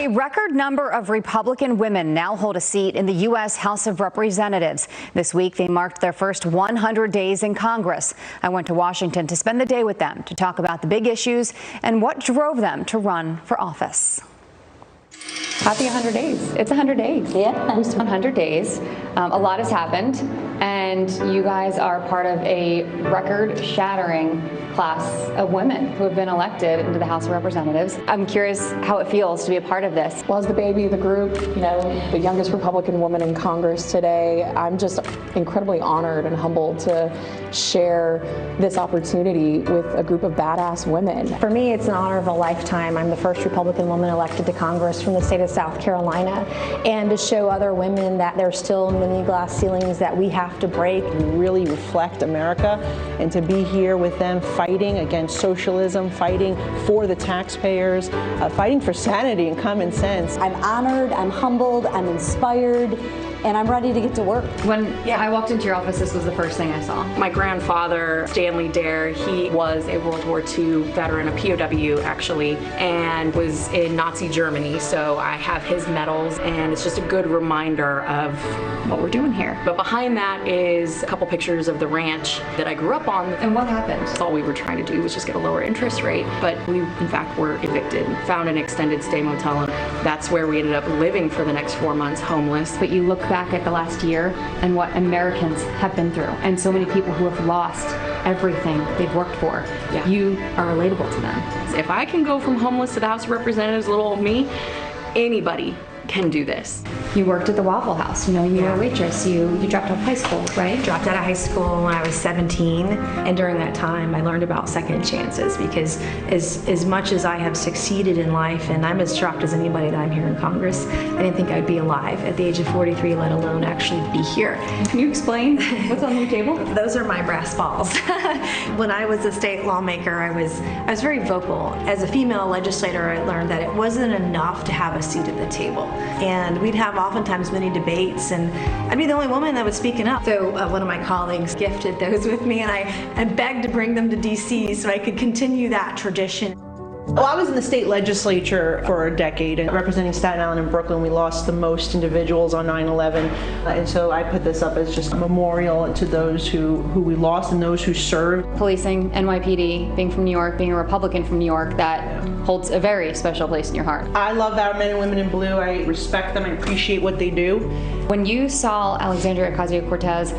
A record number of Republican women now hold a seat in the U.S. House of Representatives. This week, they marked their first 100 days in Congress. I went to Washington to spend the day with them to talk about the big issues and what drove them to run for office. Happy 100 days. It's 100 days. Yeah. It's 100 days. A lot has happened, and you guys are part of a record-shattering class of women who have been elected into the House of Representatives. I'm curious how it feels to be a part of this. Well, as the baby of the group, the youngest Republican woman in Congress today, I'm just incredibly honored and humbled to share this opportunity with a group of badass women. For me, it's an honor of a lifetime. I'm the first Republican woman elected to Congress from the state of South Carolina, and to show other women that there's still many glass ceilings that we have to break. We really reflect America, and to be here with them fighting against socialism, fighting for the taxpayers, fighting for sanity and common sense. I'm honored, I'm humbled, I'm inspired, and I'm ready to get to work. When I walked into your office, this was the first thing I saw. My grandfather, Stanley Dare, he was a World War II veteran, a POW actually, and was in Nazi Germany, so I have his medals, and it's just a good reminder of what we're doing here. But behind that is a couple pictures of the ranch that I grew up on. And what happened? All we were trying to do was just get a lower interest rate, but we in fact were evicted, found an extended stay motel, and that's where we ended up living for the next 4 months, homeless. But you look back at the last year and what Americans have been through, and so many people who have lost everything they've worked for. Yeah. You are relatable to them. If I can go from homeless to the House of Representatives, little old me, anybody can do this. You worked at the Waffle House, you were a waitress, you dropped out of high school, right? Dropped out of high school when I was 17, and during that time I learned about second chances, because as much as I have succeeded in life, and I'm as shocked as anybody that I'm here in Congress, I didn't think I'd be alive at the age of 43, let alone actually be here. Can you explain what's on your table? Those are my brass balls. When I was a state lawmaker, I was very vocal. As a female legislator, I learned that it wasn't enough to have a seat at the table. And we'd have oftentimes many debates, and I'd be the only woman that was speaking up. So one of my colleagues gifted those with me, and I begged to bring them to DC so I could continue that tradition. Well, I was in the state legislature for a decade, and representing Staten Island and Brooklyn, we lost the most individuals on 9/11, and so I put this up as just a memorial to those who we lost and those who served. Policing, NYPD, being from New York, being a Republican from New York, that holds a very special place in your heart. I love our men and women in blue. I respect them. I appreciate what they do. When you saw Alexandria Ocasio-Cortez,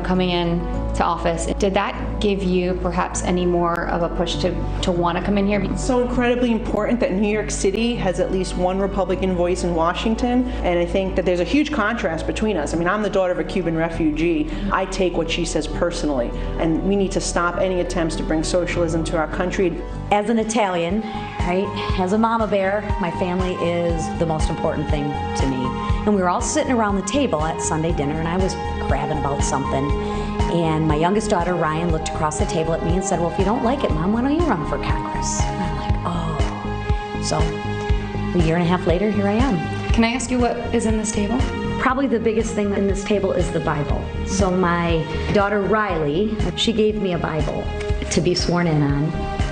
coming in to office, did that give you perhaps any more of a push to want to come in here? It's so incredibly important that New York City has at least one Republican voice in Washington, and I think that there's a huge contrast between us. I mean, I'm the daughter of a Cuban refugee. I take what she says personally, and we need to stop any attempts to bring socialism to our country. As an Italian, right, as a mama bear, my family is the most important thing to me. And we were all sitting around the table at Sunday dinner, and I was crabbing about something. And my youngest daughter, Ryan, looked across the table at me and said, "Well, if you don't like it, Mom, why don't you run for Congress?" And I'm like, oh. So a year and a half later, here I am. Can I ask you what is in this table? Probably the biggest thing in this table is the Bible. So my daughter, Riley, she gave me a Bible to be sworn in on,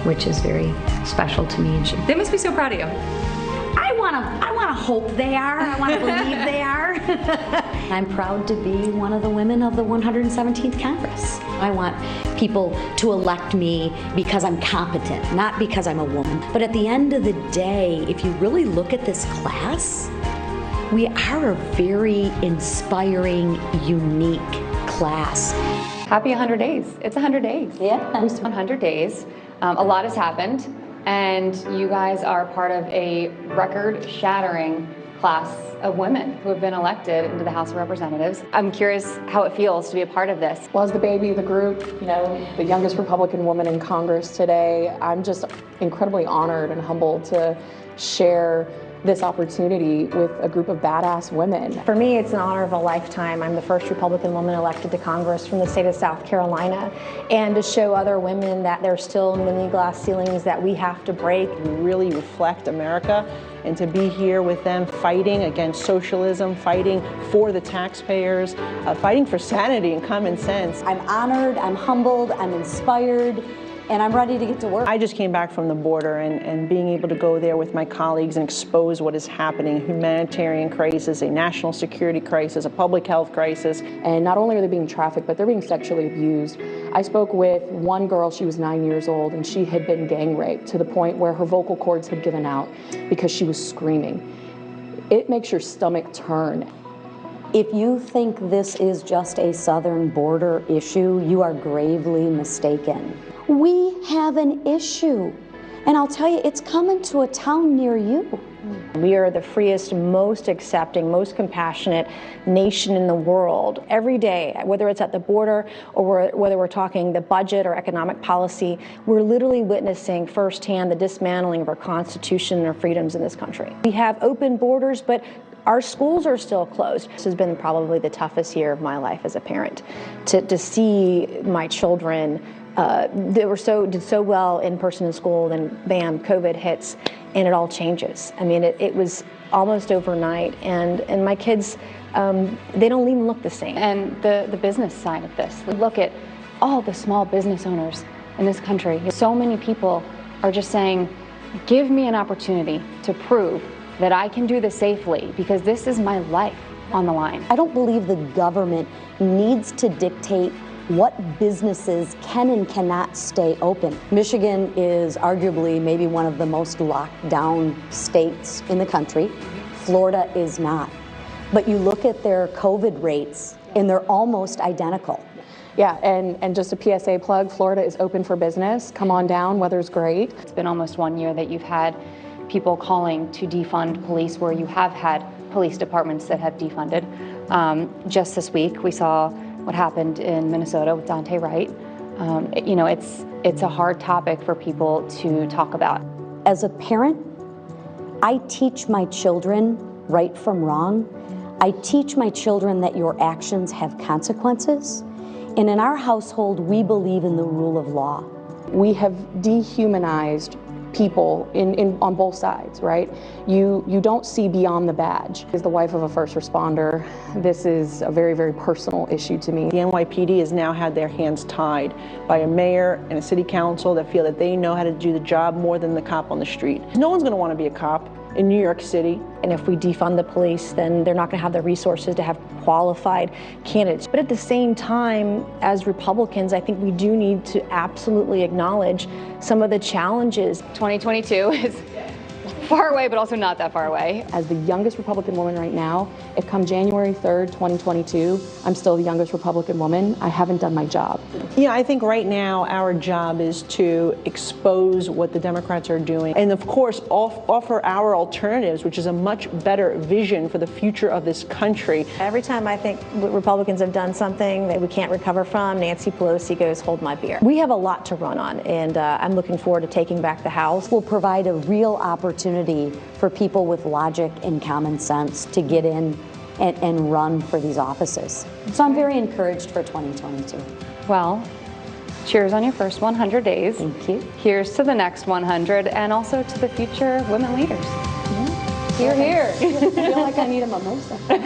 which is very special to me. And They must be so proud of you. I want to hope they are. I want to believe they are. I'm proud to be one of the women of the 117th Congress. I want people to elect me because I'm competent, not because I'm a woman. But at the end of the day, if you really look at this class, we are a very inspiring, unique class. Happy 100 days. It's 100 days. Yeah. It's 100 days. A lot has happened, and you guys are part of a record-shattering class of women who have been elected into the House of Representatives. I'm curious how it feels to be a part of this. Well, as the baby of the group, the youngest Republican woman in Congress today, I'm just incredibly honored and humbled to share this opportunity with a group of badass women. For me, it's an honor of a lifetime. I'm the first Republican woman elected to Congress from the state of South Carolina, and to show other women that there's still many glass ceilings that we have to break. We really reflect America, and to be here with them fighting against socialism, fighting for the taxpayers, fighting for sanity and common sense. I'm honored, I'm humbled, I'm inspired, and I'm ready to get to work. I just came back from the border, and being able to go there with my colleagues and expose what is happening, a humanitarian crisis, a national security crisis, a public health crisis. And not only are they being trafficked, but they're being sexually abused. I spoke with one girl, she was 9 years old, and she had been gang raped to the point where her vocal cords had given out because she was screaming. It makes your stomach turn. If you think this is just a southern border issue, you are gravely mistaken. We have an issue, and I'll tell you, it's coming to a town near you. We are the freest, most accepting, most compassionate nation in the world. Every day, whether it's at the border or whether we're talking the budget or economic policy, we're literally witnessing firsthand the dismantling of our Constitution and our freedoms in this country. We have open borders, but our schools are still closed. This has been probably the toughest year of my life as a parent, to see my children that did so well in person in school, then bam, COVID hits, and it all changes. I mean, it was almost overnight, and my kids, they don't even look the same. And the business side of this, look at all the small business owners in this country. So many people are just saying, give me an opportunity to prove that I can do this safely, because this is my life on the line. I don't believe the government needs to dictate what businesses can and cannot stay open. Michigan is arguably maybe one of the most locked down states in the country. Florida is not. But you look at their COVID rates and they're almost identical. Yeah, and just a PSA plug, Florida is open for business. Come on down, weather's great. It's been almost 1 year that you've had people calling to defund police, where you have had police departments that have defunded. Just this week, we saw what happened in Minnesota with Dante Wright. You know, it's a hard topic for people to talk about. As a parent, I teach my children right from wrong. I teach my children that your actions have consequences. And in our household, we believe in the rule of law. We have dehumanized people on both sides, right? You don't see beyond the badge. As the wife of a first responder, this is a very, very personal issue to me. The NYPD has now had their hands tied by a mayor and a city council that feel that they know how to do the job more than the cop on the street. No one's going to want to be a cop in New York City. And if we defund the police, then they're not going to have the resources to have qualified candidates. But at the same time, as Republicans, I think we do need to absolutely acknowledge some of the challenges. 2022 is far away, but also not that far away. As the youngest Republican woman right now, if come January 3rd, 2022, I'm still the youngest Republican woman, I haven't done my job. Yeah, I think right now our job is to expose what the Democrats are doing and, of course, offer our alternatives, which is a much better vision for the future of this country. Every time I think Republicans have done something that we can't recover from, Nancy Pelosi goes, hold my beer. We have a lot to run on, and I'm looking forward to taking back the House. We'll provide a real opportunity for people with logic and common sense to get in and run for these offices. So I'm very encouraged for 2022. Well, cheers on your first 100 days. Thank you. Here's to the next 100, and also to the future women leaders. Here, here. I feel like I need a mimosa.